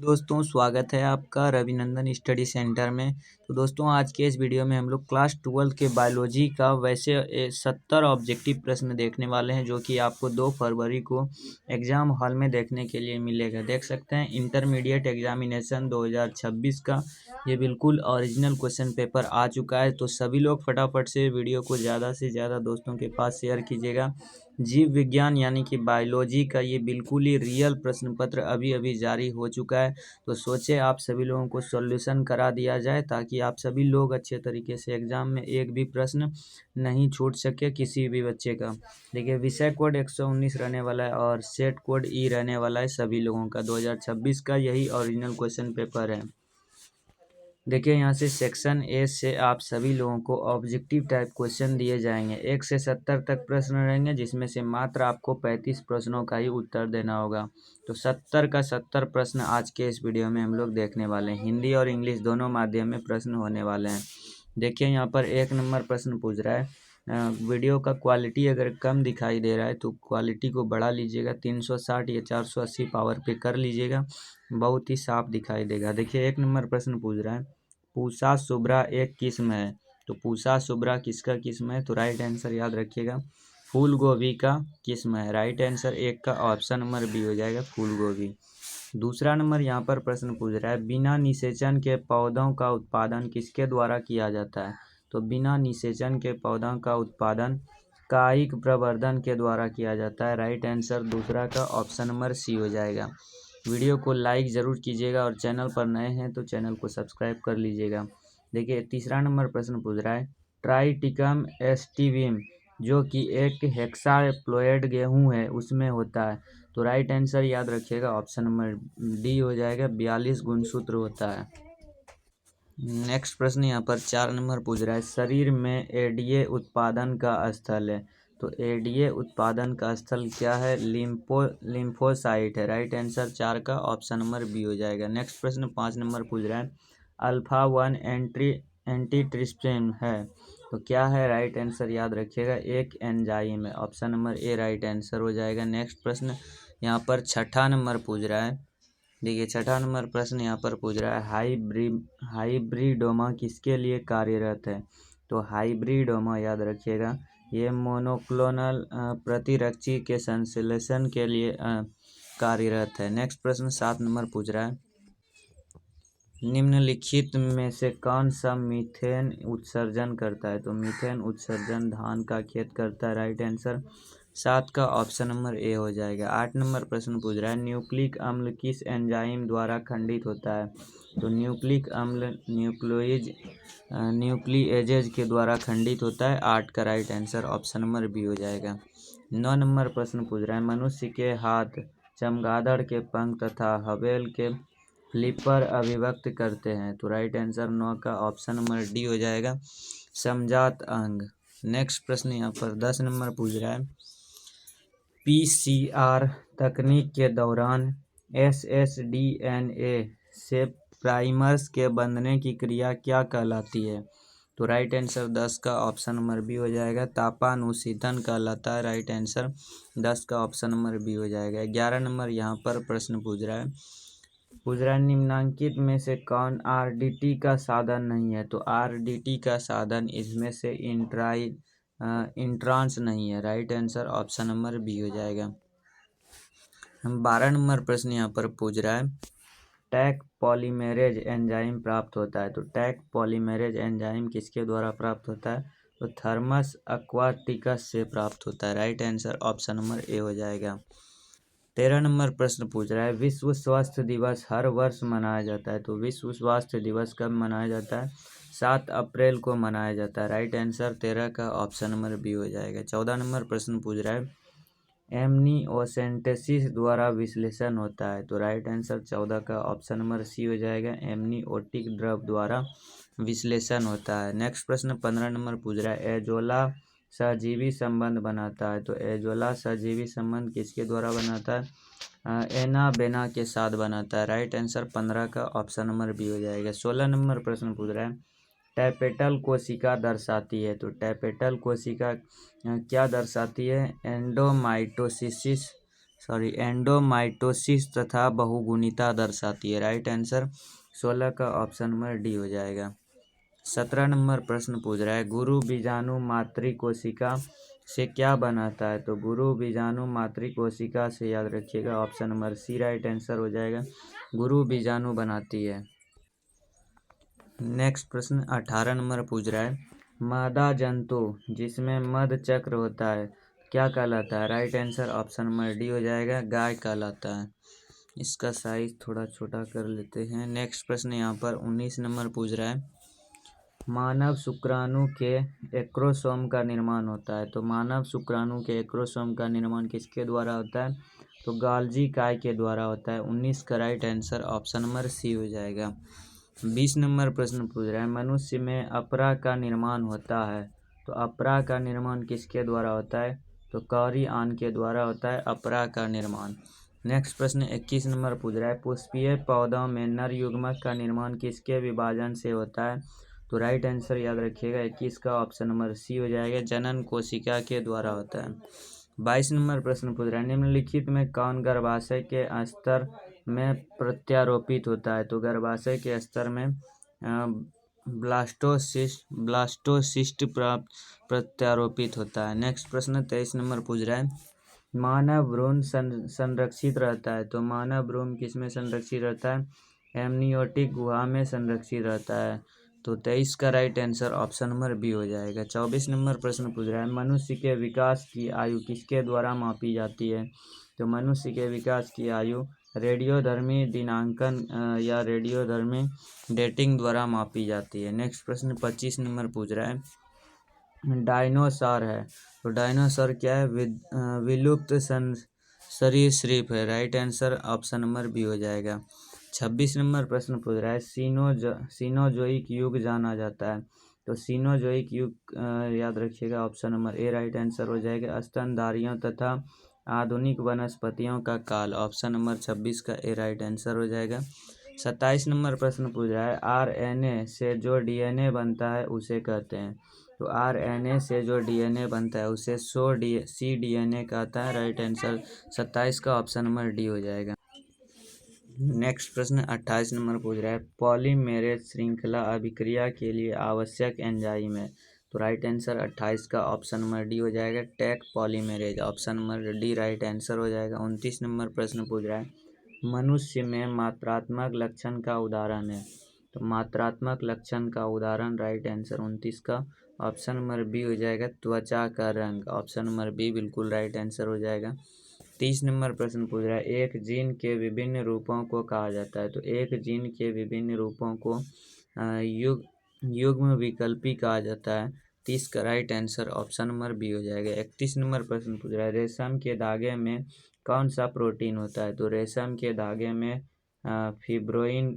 दोस्तों स्वागत है आपका रविनंदन स्टडी सेंटर में। तो दोस्तों आज के इस वीडियो में हम लोग क्लास 12 के बायोलॉजी का वैसे 70 ऑब्जेक्टिव प्रश्न देखने वाले हैं, जो कि आपको 2 फरवरी को एग्ज़ाम हॉल में देखने के लिए मिलेगा। देख सकते हैं इंटरमीडिएट एग्जामिनेशन 2026 का ये बिल्कुल ओरिजिनल क्वेश्चन पेपर आ चुका है। तो सभी लोग फटाफट से वीडियो को ज़्यादा से ज़्यादा दोस्तों के पास शेयर कीजिएगा। जीव विज्ञान यानी कि बायोलॉजी का ये बिल्कुल ही रियल प्रश्न पत्र अभी अभी जारी हो चुका है। तो सोचे आप सभी लोगों को सॉल्यूशन करा दिया जाए, ताकि आप सभी लोग अच्छे तरीके से एग्जाम में एक भी प्रश्न नहीं छूट सके किसी भी बच्चे का। देखिए विषय कोड 119 रहने वाला है और सेट कोड ई रहने वाला है सभी लोगों का। 2026 का यही ओरिजिनल क्वेश्चन पेपर है। देखिए यहाँ से सेक्शन ए से आप सभी लोगों को ऑब्जेक्टिव टाइप क्वेश्चन दिए जाएंगे। 1 से 70 तक प्रश्न रहेंगे, जिसमें से मात्र आपको 35 प्रश्नों का ही उत्तर देना होगा। तो 70 का 70 प्रश्न आज के इस वीडियो में हम लोग देखने वाले हैं। हिंदी और इंग्लिश दोनों माध्यम में प्रश्न होने वाले हैं। देखिए यहाँ पर 1 नंबर प्रश्न पूछ रहा है, वीडियो का क्वालिटी अगर कम दिखाई दे रहा है तो क्वालिटी को बढ़ा लीजिएगा, 360 या 480 पावर पे कर लीजिएगा, बहुत ही साफ दिखाई देगा। देखिए 1 नंबर प्रश्न पूछ रहा है, पूसा शुभ्रा एक किस्म है। तो पूसा शुभ्रा किसका किस्म है? तो राइट आंसर याद रखिएगा फूल गोभी का किस्म है। राइट आंसर 1 का ऑप्शन नंबर बी हो जाएगा, फूल गोभी। दूसरा नंबर यहाँ पर प्रश्न पूछ रहा है, बिना निषेचन के पौधों का उत्पादन किसके द्वारा किया जाता है? तो बिना निषेचन के पौधों का उत्पादन कायिक प्रवर्धन के द्वारा किया जाता है। राइट आंसर दूसरा का ऑप्शन नंबर सी हो जाएगा। वीडियो को लाइक ज़रूर कीजिएगा और चैनल पर नए हैं तो चैनल को सब्सक्राइब कर लीजिएगा। देखिए तीसरा नंबर प्रश्न पूछ रहा है, ट्राइटिकम एस्टिविम जो कि एक हेक्साप्लोइड गेहूं है उसमें होता है। तो राइट आंसर याद रखिएगा ऑप्शन नंबर डी हो जाएगा, 42 गुणसूत्र होता है। नेक्स्ट प्रश्न यहाँ पर 4 नंबर पूछ रहा है, शरीर में एडीए उत्पादन का स्थल है। तो एडीए उत्पादन का स्थल क्या है? लिम्फोसाइट है। राइट आंसर 4 का ऑप्शन नंबर बी हो जाएगा। नेक्स्ट प्रश्न 5 नंबर पूछ रहा है, अल्फा 1 एंटीट्रिप्सिन है तो क्या है? राइट आंसर याद रखिएगा एक एंजाइम है, option number A right answer हो जाएगा। नेक्स्ट प्रश्न यहाँ पर 6ठा नंबर पूछ रहा है, देखिए 6ठा नंबर प्रश्न यहाँ पर पूछ रहा है, हाइब्रिडोमा किसके लिए कार्यरत है? तो हाइब्रिडोमा याद रखिएगा ये मोनोक्लोनल प्रतिरक्षी के संश्लेषण के लिए कार्यरत है। नेक्स्ट प्रश्न 7 नंबर पूछ रहा है, निम्नलिखित में से कौन सा मीथेन उत्सर्जन करता है? तो मीथेन उत्सर्जन धान का खेत करता है। राइट आंसर 7 का ऑप्शन नंबर ए हो जाएगा। 8 नंबर प्रश्न पूछ रहा है, न्यूक्लिक अम्ल किस एंजाइम द्वारा खंडित होता है? तो न्यूक्लिक अम्ल न्यूक्लिएजेज के द्वारा खंडित होता है। 8 का right answer option number B हो जाएगा। 9 नंबर प्रश्न पूछ रहा है, मनुष्य के हाथ चमगादड़ के पंख तथा हवेल के फ्लिपर अभिव्यक्त करते हैं। तो राइट आंसर 9 का ऑप्शन नंबर डी हो जाएगा, समजात अंग। नेक्स्ट प्रश्न यहाँ पर 10 नंबर पूछ रहा है, पीसीआर तकनीक के दौरान एसएसडीएनए से प्राइमर्स के बंधने की क्रिया क्या कहलाती है? तो राइट आंसर 10 का ऑप्शन नंबर बी हो जाएगा, तापानुशीतन कहलाता है। राइट आंसर 10 का ऑप्शन नंबर बी हो जाएगा। 11 नंबर यहाँ पर प्रश्न पूछ रहा है, निम्नांकित में से कौन आरडीटी का साधन नहीं है? तो आरडीटी का साधन इसमें से इंट्रांस नहीं है। Right answer option number B हो जाएगा। हम 12 नंबर प्रश्न यहाँ पर पूछ रहा है, टैक पॉलीमेरेज एंजाइम प्राप्त होता है। तो टैक पॉलीमेरेज एंजाइम किसके द्वारा प्राप्त होता है? तो थर्मस एक्वाटिकस से प्राप्त होता है। Right answer option number A हो जाएगा। 13 नंबर प्रश्न पूछ रहा है, विश्व स्वास्थ्य दिवस हर वर्ष मनाया जाता है। तो विश्व स्वास्थ्य दिवस कब मनाया जाता है? 7 अप्रैल को मनाया जाता है। राइट आंसर 13 का ऑप्शन नंबर बी हो जाएगा। 14 नंबर प्रश्न पूछ रहा है, एमनिओसेंटेसिस द्वारा विश्लेषण होता है। तो राइट आंसर 14 का ऑप्शन नंबर सी हो जाएगा, एमनिओटिक द्रव द्वारा विश्लेषण होता है। नेक्स्ट प्रश्न 15 नंबर पूछ रहा है, एजोला सहजीवी संबंध बनाता है। तो एजोला सहजीवी संबंध किसके द्वारा बनाता है? एनाबेना के साथ बनाता है। राइट आंसर 15 का ऑप्शन नंबर बी हो जाएगा। 16 नंबर प्रश्न पूछ रहा है, टैपेटल कोशिका दर्शाती है। तो टैपेटल कोशिका क्या दर्शाती है? एंडोमाइटोसिस एंडोमाइटोसिस तथा बहुगुणिता दर्शाती है। राइट आंसर 16 का ऑप्शन नंबर डी हो जाएगा। 17 नंबर प्रश्न पूछ रहा है, गुरु बीजाणु मातृकोशिका से क्या बनाता है? तो गुरु बीजाणु मातृकोशिका से याद रखिएगा option number C right answer हो जाएगा। गुरु बीजाणु बनाती है। नेक्स्ट प्रश्न 18 नंबर पूछ रहा है, मादा जंतु जिसमें मध चक्र होता है क्या कहलाता है? Right answer option number D हो जाएगा, गाय कहलाता है। इसका साइज थोड़ा छोटा कर लेते हैं। नेक्स्ट प्रश्न यहाँ पर 19 नंबर पूछ रहा है, मानव शुक्राणु के एक्रोसोम का निर्माण होता है। तो मानव शुक्राणु के एक्रोसोम का निर्माण किसके द्वारा होता है? तो गाल्जी काय के द्वारा होता है। 19 का right answer option number C हो जाएगा। 20 नंबर प्रश्न पूछ रहा है, मनुष्य में अपरा का निर्माण होता है। तो अपरा का निर्माण किसके द्वारा होता है? तो कौरी आन के द्वारा होता है अपरा का निर्माण। नेक्स्ट प्रश्न 21 नंबर पूछ रहा है, पुष्पीय पौधों में नर युग्मक का निर्माण किसके विभाजन से होता है? तो राइट आंसर याद रखिएगा 21 का ऑप्शन नंबर सी हो जाएगा, जनन कोशिका के द्वारा होता है। 22 नंबर प्रश्न पूछ रहा है, निम्नलिखित में कौन गर्भाशय के स्तर में प्रत्यारोपित होता है? तो गर्भाशय के स्तर में ब्लास्टोसिस्ट प्रत्यारोपित होता है। नेक्स्ट प्रश्न 23 नंबर पूछ रहा है, मानव भ्रूण संरक्षित रहता है। तो मानव भ्रूण किस में संरक्षित रहता है? एमनियोटिक गुहा में संरक्षित रहता है। तो 23 का right answer option number B हो जाएगा। 24 नंबर प्रश्न पूछ रहा है, मनुष्य के विकास की आयु किसके द्वारा मापी जाती है? तो मनुष्य के विकास की आयु रेडियोधर्मी दिनांकन या रेडियोधर्मी डेटिंग द्वारा मापी जाती है। नेक्स्ट प्रश्न 25 नंबर पूछ रहा है, डायनोसॉर है। तो डायनोसॉर क्या है? विलुप्त सरीसृप है। Right answer option number B हो जाएगा। 26 नंबर प्रश्न पूछ रहा है, सीनोजोइक युग जाना जाता है। तो सीनोजोइक युग याद रखिएगा option number A right answer हो जाएगा, स्तनधारियों तथा आधुनिक वनस्पतियों का काल। ऑप्शन नंबर 26 का ए राइट आंसर हो जाएगा। 27 नंबर प्रश्न पूछ रहा है, आरएनए से जो डीएनए बनता है उसे कहते हैं। तो आरएनए से जो डीएनए बनता है उसे सी डीएनए कहता है। राइट आंसर 27 का ऑप्शन नंबर डी हो जाएगा। नेक्स्ट प्रश्न 28 नंबर पूछ रहा है, पॉलीमेरेज श्रृंखला अभिक्रिया के लिए आवश्यक एंजाइम है। तो राइट आंसर 28 का ऑप्शन नंबर डी हो जाएगा, take polymerase. Option number D right answer हो जाएगा। 29 नंबर प्रश्न पूछ रहा है, मनुष्य में मात्रात्मक लक्षण का उदाहरण है। तो मात्रात्मक लक्षण का उदाहरण राइट आंसर 29 का ऑप्शन नंबर बी हो जाएगा, त्वचा का रंग। ऑप्शन नंबर बी बिल्कुल राइट आंसर हो जाएगा। 30 नंबर प्रश्न पूछ रहा है, एक जीन के विभिन्न रूपों को कहा जाता है। तो एक जीन के विभिन्न रूपों को युग्म विकल्पी कहा जाता है। 30 का right answer option number B हो जाएगा। 31 नंबर प्रश्न पूछ रहा है, रेशम के धागे में कौन सा प्रोटीन होता है? तो रेशम के धागे में फिब्रोइन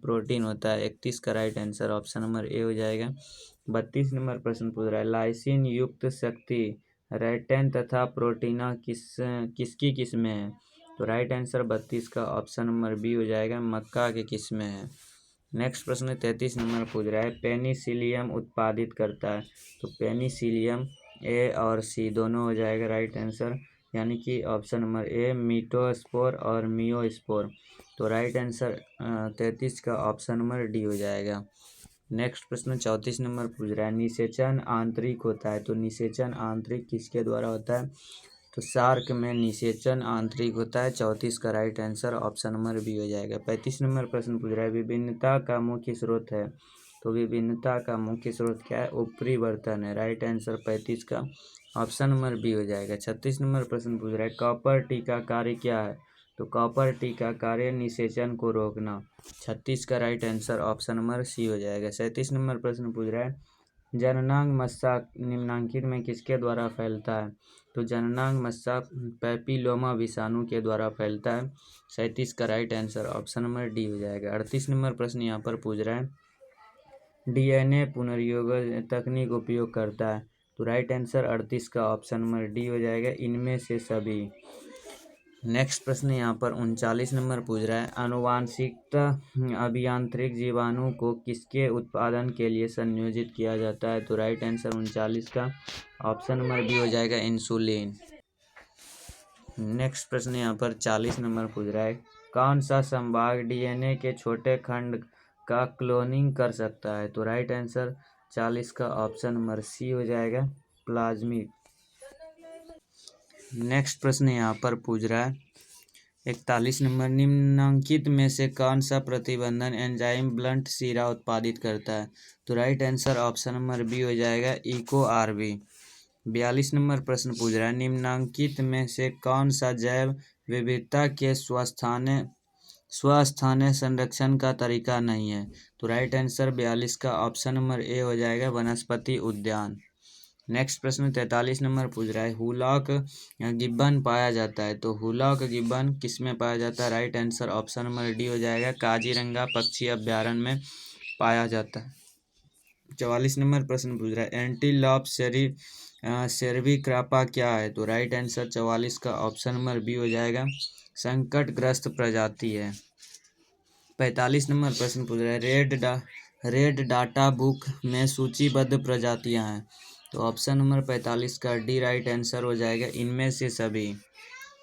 प्रोटीन होता है। 31 का right answer option number A हो जाएगा। 32 नंबर प्रश्न पूछ रहा है, लाइसिन युक्त शक्ति रेटेन तथा प्रोटीना किसकी किस्में है? तो राइट आंसर 32 का ऑप्शन नंबर बी हो जाएगा, मक्का के किस्में है। नेक्स्ट प्रश्न 33 नंबर पूछ रहा है, पेनिसिलियम उत्पादित करता है। तो पेनिसिलियम ए और सी दोनों हो जाएगा राइट आंसर, यानी कि ऑप्शन नंबर ए मीटोस्पोर और मियोस्पोर। तो राइट आंसर 33 का ऑप्शन नंबर डी हो जाएगा। नेक्स्ट प्रश्न 34 नंबर पूछ रहा है, निषेचन आंतरिक होता है। तो निषेचन आंतरिक किसके द्वारा होता है? तो शार्क में निषेचन आंतरिक होता है। 34 का right answer option number B हो जाएगा। 35 नंबर प्रश्न पूछ रहा है, विभिन्नता का मुख्य स्रोत है। तो विभिन्नता का मुख्य स्रोत क्या है? उपरिवर्तन है। राइट आंसर 35 का ऑप्शन नंबर बी हो जाएगा। 36 नंबर प्रश्न पूछ रहा है, कॉपर टी का कार्य क्या है? तो कॉपर टी का कार्य निषेचन को रोकना। 36 का right answer option number C हो जाएगा। 37 नंबर प्रश्न पूछ रहा है, जननांग मस्सा निम्नलिखित में किसके द्वारा फैलता है? तो जननांग मस्सा पैपिलोमा विषाणु के द्वारा फैलता है। 37 का right answer option number D हो जाएगा। 38 नंबर प्रश्न यहाँ पर पूछ रहा है, डीएनए पुनर्योग तकनीक उपयोग करता है। तो राइट आंसर 38 का ऑप्शन नंबर डी हो जाएगा, इनमें से सभी। नेक्स्ट प्रश्न यहाँ पर 39 नंबर पूछ रहा है, आनुवांशिकता अभियांत्रिक जीवाणु को किसके उत्पादन के लिए संयोजित किया जाता है? तो राइट आंसर 39 का ऑप्शन नंबर बी हो जाएगा, इंसुलिन। नेक्स्ट प्रश्न यहाँ पर 40 नंबर पूछ रहा है, कौन सा संभाग डीएनए के छोटे खंड का क्लोनिंग कर सकता है? तो राइट आंसर 40 का ऑप्शन नंबर सी हो जाएगा, प्लाज्मिड। नेक्स्ट प्रश्न यहाँ पर पूछ रहा है 41 नंबर, निम्नलिखित में से कौन सा प्रतिबंधन एंजाइम ब्लंट सीरा उत्पादित करता है? तो right answer option number B हो जाएगा, इको आरबी। 42 नंबर प्रश्न पूछ रहा है, निम्नलिखित में से कौन सा जैव विविधता के स्वस्थानीय संरक्षण का तरीका नहीं है? तो राइट आंसर 42 का ऑप्शन नंबर ए हो जाएगा, वनस्पति उद्यान। नेक्स्ट प्रश्न 43 नंबर पूछ रहा है, हुलॉक गिब्बन पाया जाता है? तो हुलॉक गिब्बन किस में पाया जाता है? Right answer option number D हो जाएगा, काजीरंगा पक्षी अभ्यारण्य में पाया जाता है। 44 नंबर प्रश्न पूछ रहा है, एंटीलॉप सेर्विक्रापा क्या है? तो राइट आंसर 44 का ऑप्शन नंबर बी हो जाएगा, संकटग्रस्त प्रजाति है। 45 नंबर प्रश्न पूछ रहा है, रेड डाटा बुक में सूचीबद्ध प्रजातियां हैं? तो ऑप्शन नंबर 45 का डी राइट आंसर हो जाएगा, इनमें से सभी।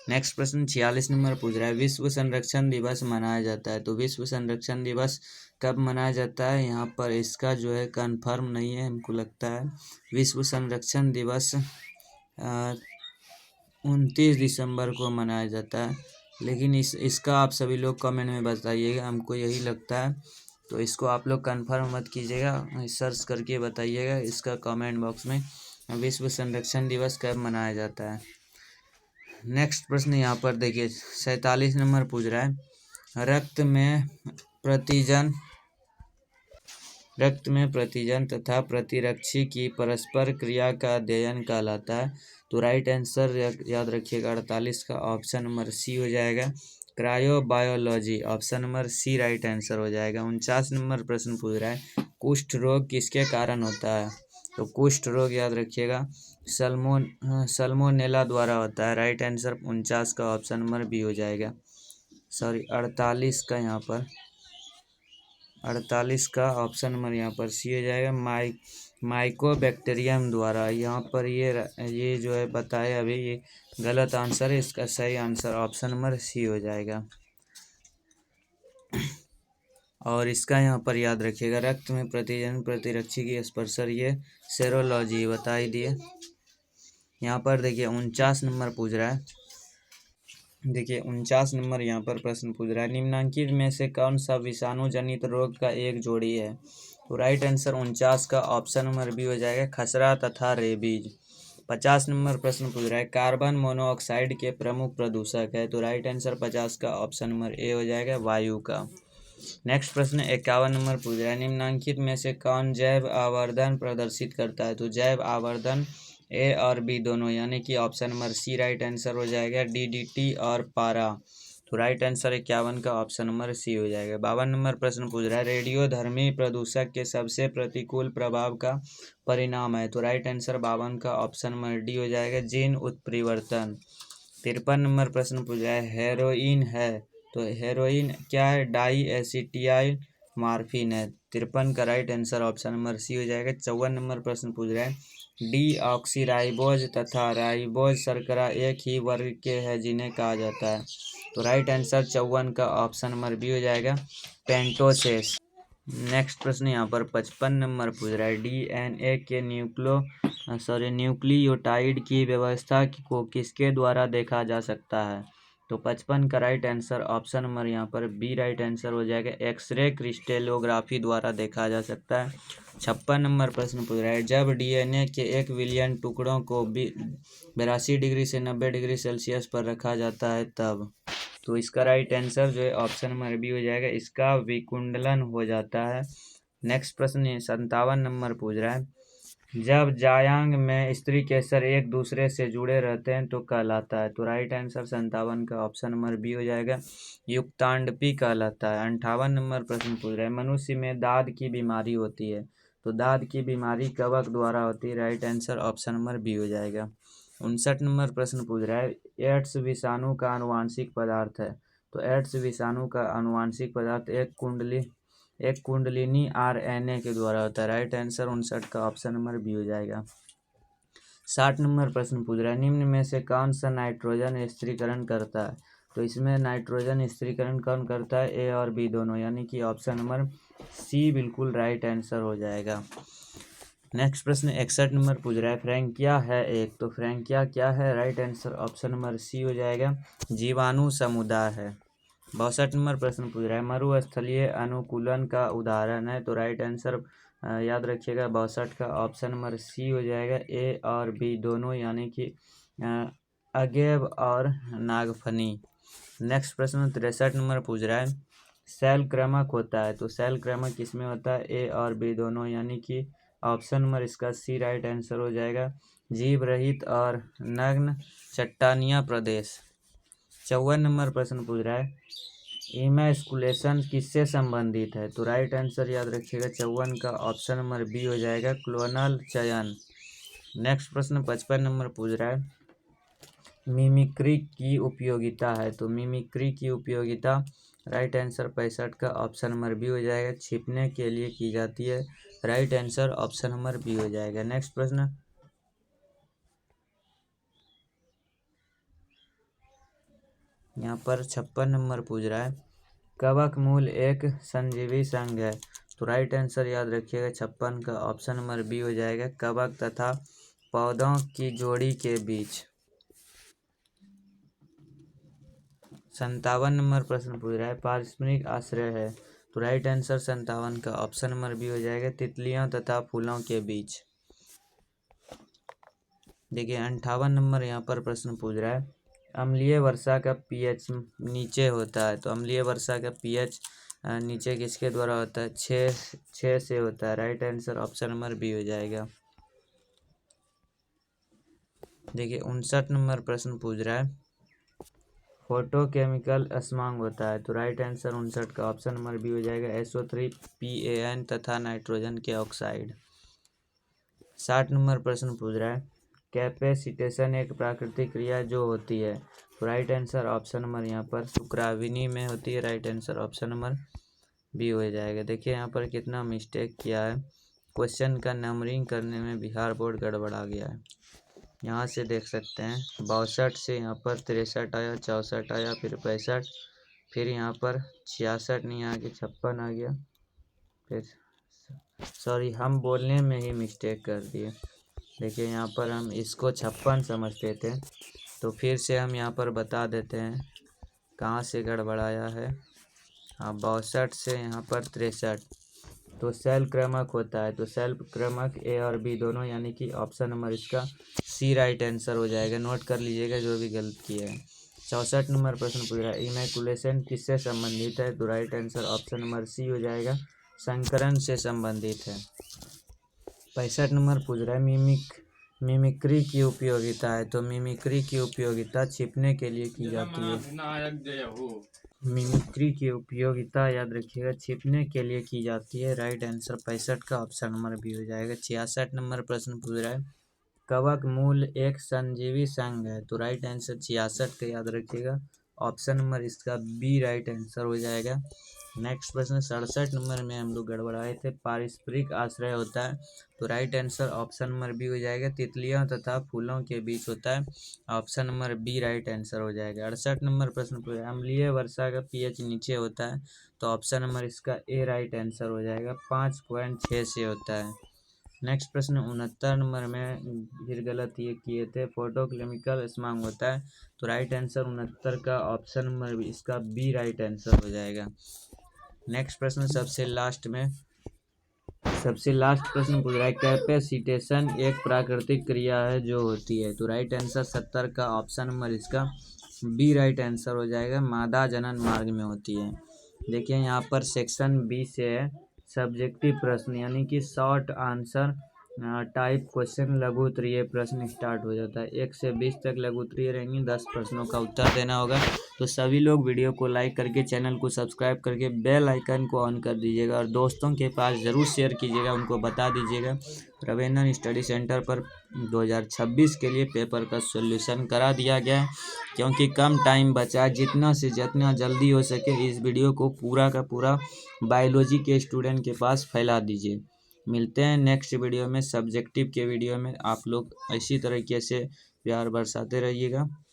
नेक्स्ट प्रश्न 46 नंबर पूछ रहा है, विश्व संरक्षण दिवस मनाया जाता है? तो विश्व संरक्षण दिवस कब मनाया जाता है? यहाँ पर इसका जो है कंफर्म नहीं है, हमको लगता है विश्व संरक्षण दिवस 29 दिसंबर को मनाया जाता है, लेकिन इसका आप सभी लोग कमेंट में बताइएगा, हमको यही लगता है। तो इसको आप लोग कंफर्म मत कीजिएगा, सर्च करके बताइएगा इसका कमेंट बॉक्स में, विश्व संरक्षण दिवस कब मनाया जाता है। नेक्स्ट प्रश्न यहाँ पर देखिए 47 नंबर पूछ रहा है, रक्त में प्रतिजन तथा प्रतिरक्षी की परस्पर क्रिया का अध्ययन कहलाता है? तो राइट आंसर याद रखिएगा 48 का ऑप्शन नंबर सी हो जाएगा, cryobiology. Option number C right answer हो जाएगा। 49 नंबर प्रश्न पूछ रहा है, कुष्ठ रोग किसके कारण होता है? तो कुष्ठ रोग याद रखिएगा सल्मोनेला द्वारा होता है। राइट आंसर 49 का ऑप्शन नंबर बी हो जाएगा, 48 का यहाँ पर 48 का ऑप्शन नंबर यहाँ पर सी हो जाएगा, माइकोबैक्टीरियम द्वारा। यहाँ पर ये जो है बताया अभी, ये गलत आंसर है, इसका सही आंसर ऑप्शन नंबर सी हो जाएगा। और इसका यहाँ पर याद रखिएगा, रक्त में प्रतिजन प्रतिरक्षी की स्पर्शर, ये सेरोलॉजी बता ही दिए। यहाँ पर देखिए 49 नंबर पूछ रहा है, देखिए 49 नंबर यहाँ पर प्रश्न पूछ रहा है, निम्नलिखित में से कौन सा विषाणु जनित रोग का एक जोड़ी है? तो राइट आंसर 49 का ऑप्शन नंबर बी हो जाएगा, खसरा तथा रेबीज। 50 नंबर प्रश्न पूछ रहा है, कार्बन मोनोऑक्साइड के प्रमुख प्रदूषक है? तो राइट आंसर 50 का ऑप्शन नंबर ए हो जाएगा, वायु का। नेक्स्ट प्रश्न 51 नंबर पूछ रहा है, निम्नलिखित में से कौन जैव आवर्धन प्रदर्शित करता है? तो जैव आवर्धन ए और बी दोनों, यानी कि option number C right answer हो जाएगा, डीडीटी और पारा। तो राइट आंसर 51 का ऑप्शन नंबर सी हो जाएगा। 52 नंबर प्रश्न पूछ रहा है, रेडियोधर्मी प्रदूषक के सबसे प्रतिकूल प्रभाव का परिणाम है? तो राइट आंसर 52 का ऑप्शन नंबर डी हो जाएगा, जीन उत्परिवर्तन। 53 नंबर प्रश्न पूछ रहा है, हेरोइन है? तो हेरोइन क्या है? डाई एसिटिलाइल मार्फिन है। 53 का right answer option number C हो जाएगा। 54 नंबर प्रश्न पूछ रहा है, डीऑक्सीराइबोज तथा राइबोज शर्करा एक ही वर्ग के हैं जिन्हें कहा जाता है? तो राइट आंसर 54 का ऑप्शन नंबर बी हो जाएगा, पेंटोसेस। नेक्स्ट प्रश्न यहाँ पर 55 नंबर पूछ रहा है, डीएनए के न्यूक्लियोटाइड की व्यवस्था को किसके द्वारा देखा जा सकता है? तो 55 का राइट आंसर ऑप्शन नंबर यहाँ पर बी राइट आंसर हो जाएगा, एक्सरे क्रिस्टेलोग्राफी द्वारा देखा जा सकता है। 56 नंबर प्रश्न पूछ रहा है, जब डीएनए के 1 बिलियन टुकड़ों को 82 डिग्री से 90 डिग्री सेल्सियस पर रखा जाता है तब? तो इसका राइट आंसर जो है ऑप्शन नंबर बी हो जाएगा, इसका विकुंडलन हो जाता है। नेक्स्ट प्रश्न 57 नंबर पूछ रहा है, जब जायांग में स्त्री केसर एक दूसरे से जुड़े रहते हैं तो कहलाता है? तो राइट आंसर 57 का ऑप्शन नंबर बी हो जाएगा, युक्तांडपी कहलाता है। 58 नंबर प्रश्न पूछ रहा है, मनुष्य में दाद की बीमारी होती है? तो दाद की बीमारी कवक द्वारा होती है। Right answer option number B हो जाएगा। 59 नंबर प्रश्न पूछ रहा है, एड्स विषाणु का आनुवांशिक पदार्थ है? तो एड्स विषाणु का आनुवांशिक पदार्थ एक कुंडलिनी आरएनए के द्वारा होता है। राइट आंसर 59 का ऑप्शन नंबर बी हो जाएगा। 60 नंबर प्रश्न पूछ रहा है, निम्न में से कौन सा नाइट्रोजन स्थिरीकरण करता है। तो इसमें नाइट्रोजन स्थिरीकरण कौन करता है, ए और बी दोनों, यानी कि ऑप्शन नंबर सी बिल्कुल राइट आंसर हो जाएगा। नेक्स्ट प्रश्न 61 नंबर पूछ रहा है, फ्रैंकिया है एक, तो फ्रैंकिया क्या है, right answer option number C हो जाएगा, जीवाणु समुदाय है। 62 नंबर प्रश्न पूछ रहा है, मरुस्थलीय अनुकूलन का उदाहरण है, तो राइट आंसर याद रखिएगा 62 का ऑप्शन नंबर सी हो जाएगा, ए और बी दोनों, यानी कि अगेव और नागफनी। नेक्स्ट प्रश्न 63 नंबर पूछ रहा है, सेल क्रमक होता है, तो सेल क्रमक किसमें होता है, ए और बी दोनों, यानी कि ऑप्शन नंबर इसका सी राइट आंसर हो जाएगा, जीव रहित और नग्न चट्टानिया प्रदेश। 54 नंबर प्रश्न पूछ रहा है, इमैस्कुलेशन किससे संबंधित है, तो राइट आंसर याद रखिएगा 54 का ऑप्शन नंबर बी हो जाएगा, क्लोनल चयन। नेक्स्ट प्रश्न 55 नंबर पूछ रहा है, मिमिक्री की उपयोगिता है, तो मिमिक्री की उपयोगिता राइट आंसर 65 का ऑप्शन नंबर बी हो जाएगा, छिपने के लिए की जाती है, right answer option number B हो जाएगा। नेक्स्ट प्रश्न यहाँ पर 56 नंबर पूछ रहा है, कवक मूल एक संजीवी संघ है, तो राइट आंसर याद रखिएगा 56 का ऑप्शन नंबर बी हो जाएगा, कवक तथा पौधों की जोड़ी के बीच। 57 नंबर प्रश्न पूछ रहा है, पारस्परिक आश्रय है, तो राइट आंसर 57 का ऑप्शन नंबर बी हो जाएगा, तितलियों तथा फूलों के बीच। देखिए 58 नंबर यहाँ पर प्रश्न पूछ रहा है, अम्लीय वर्षा का पीएच नीचे होता है, तो अम्लीय वर्षा का पीएच नीचे किसके द्वारा होता है, 6 से होता है, right answer option number B हो जाएगा। देखिए 59 नंबर प्रश्न पूछ रहा है, फोटोकेमिकल अस्मांग होता है, तो राइट आंसर 59 का ऑप्शन नंबर बी हो जाएगा, SO3 PAN तथा नाइट्रोजन के ऑक्साइड। 60 नंबर प्रश्न पूछ रहा है, कैपेसिटेशन एक प्राकृतिक क्रिया जो होती है, तो राइट आंसर ऑप्शन नंबर यहाँ पर शुक्राविनी में होती है, right answer option number B हो जाएगा। देखिए यहाँ पर कितना मिस्टेक किया है, क्वेश्चन का नंबरिंग करने में बिहार बोर्ड गड़बड़ा गया है। यहाँ से देख सकते हैं 62 से यहाँ पर 63 आया, 64 आया, फिर 65, फिर यहाँ पर 66 नहीं आ गया, 56 आ गया, फिर सॉरी हम बोलने में ही मिस्टेक कर दिए। देखिए यहाँ पर हम इसको 56 समझते थे, तो फिर से हम यहाँ पर बता देते हैं कहाँ से गड़बड़ाया है। हाँ 62 से यहाँ पर 63, तो सेल क्रमक होता है, तो सेल क्रमक ए और बी दोनों, यानी कि ऑप्शन नंबर इसका सी राइट आंसर हो जाएगा, नोट कर लीजिएगा जो भी गलत किया है। 64 नंबर प्रश्न पूछ रहा है, इमैकुलेशन किससे संबंधित है, तो right answer option number C हो जाएगा, संकरण से संबंधित है। 65 नंबर पूछ रहा है, मिमिक्री की उपयोगिता है, तो मिमिक्री की उपयोगिता छिपने के लिए की जाती है। मिमिक्री की उपयोगिता याद रखिएगा छिपने के लिए की जाती है, राइट आंसर 65 का ऑप्शन नंबर बी हो जाएगा। 66 नंबर प्रश्न पूछ रहा है, कवक मूल एक संजीवी संघ है, तो राइट आंसर 66 का याद रखिएगा, ऑप्शन नंबर इसका बी राइट आंसर हो जाएगा। नेक्स्ट प्रश्न 67 नंबर में हम लोग गड़बड़ाए थे, पारस्परिक आश्रय होता है, तो right answer option number B हो जाएगा, तितलियों तथा फूलों के बीच होता है, option number B right answer हो जाएगा। 68 नंबर प्रश्न पूछा है, अम्लीय वर्षा का पीएच नीचे होता है, तो ऑप्शन नंबर इसका ए राइट आंसर हो जाएगा, 5.6 से होता है। नेक्स्ट प्रश्न 69 नंबर में फिर गलत ये किए थे, फोटोकेमिकल अस्मांग होता है, तो राइट आंसर 69 का ऑप्शन नंबर इसका बी राइट आंसर हो जाएगा। नेक्स्ट प्रश्न सबसे लास्ट प्रश्न पूछ रहा है, कैपेसिटेशन एक प्राकृतिक क्रिया है जो होती है, तो राइट आंसर 70 का ऑप्शन नंबर इसका बी राइट आंसर हो जाएगा, मादा जनन मार्ग में होती है। देखिए यहाँ पर सेक्शन बी से है सब्जेक्टिव प्रश्न, यानी कि शॉर्ट आंसर टाइप क्वेश्चन, लघु उत्तरीय प्रश्न स्टार्ट हो जाता है। 1 से 20 तक लघु उत्तरीय रहेंगी, 10 प्रश्नों का उत्तर देना होगा। तो सभी लोग वीडियो को लाइक करके चैनल को सब्सक्राइब करके बेल आइकन को ऑन कर दीजिएगा और दोस्तों के पास ज़रूर शेयर कीजिएगा, उनको बता दीजिएगा रविनंदन स्टडी सेंटर पर 2026 के लिए पेपर का सॉल्यूशन करा दिया गया है, क्योंकि कम टाइम बचा है। जितना से जितना जल्दी हो सके इस वीडियो को पूरा का पूरा बायोलॉजी के स्टूडेंट के पास फैला दीजिए। मिलते हैं नेक्स्ट वीडियो में, सब्जेक्टिव के वीडियो में। आप लोग इसी तरीके से प्यार बरसाते रहिएगा।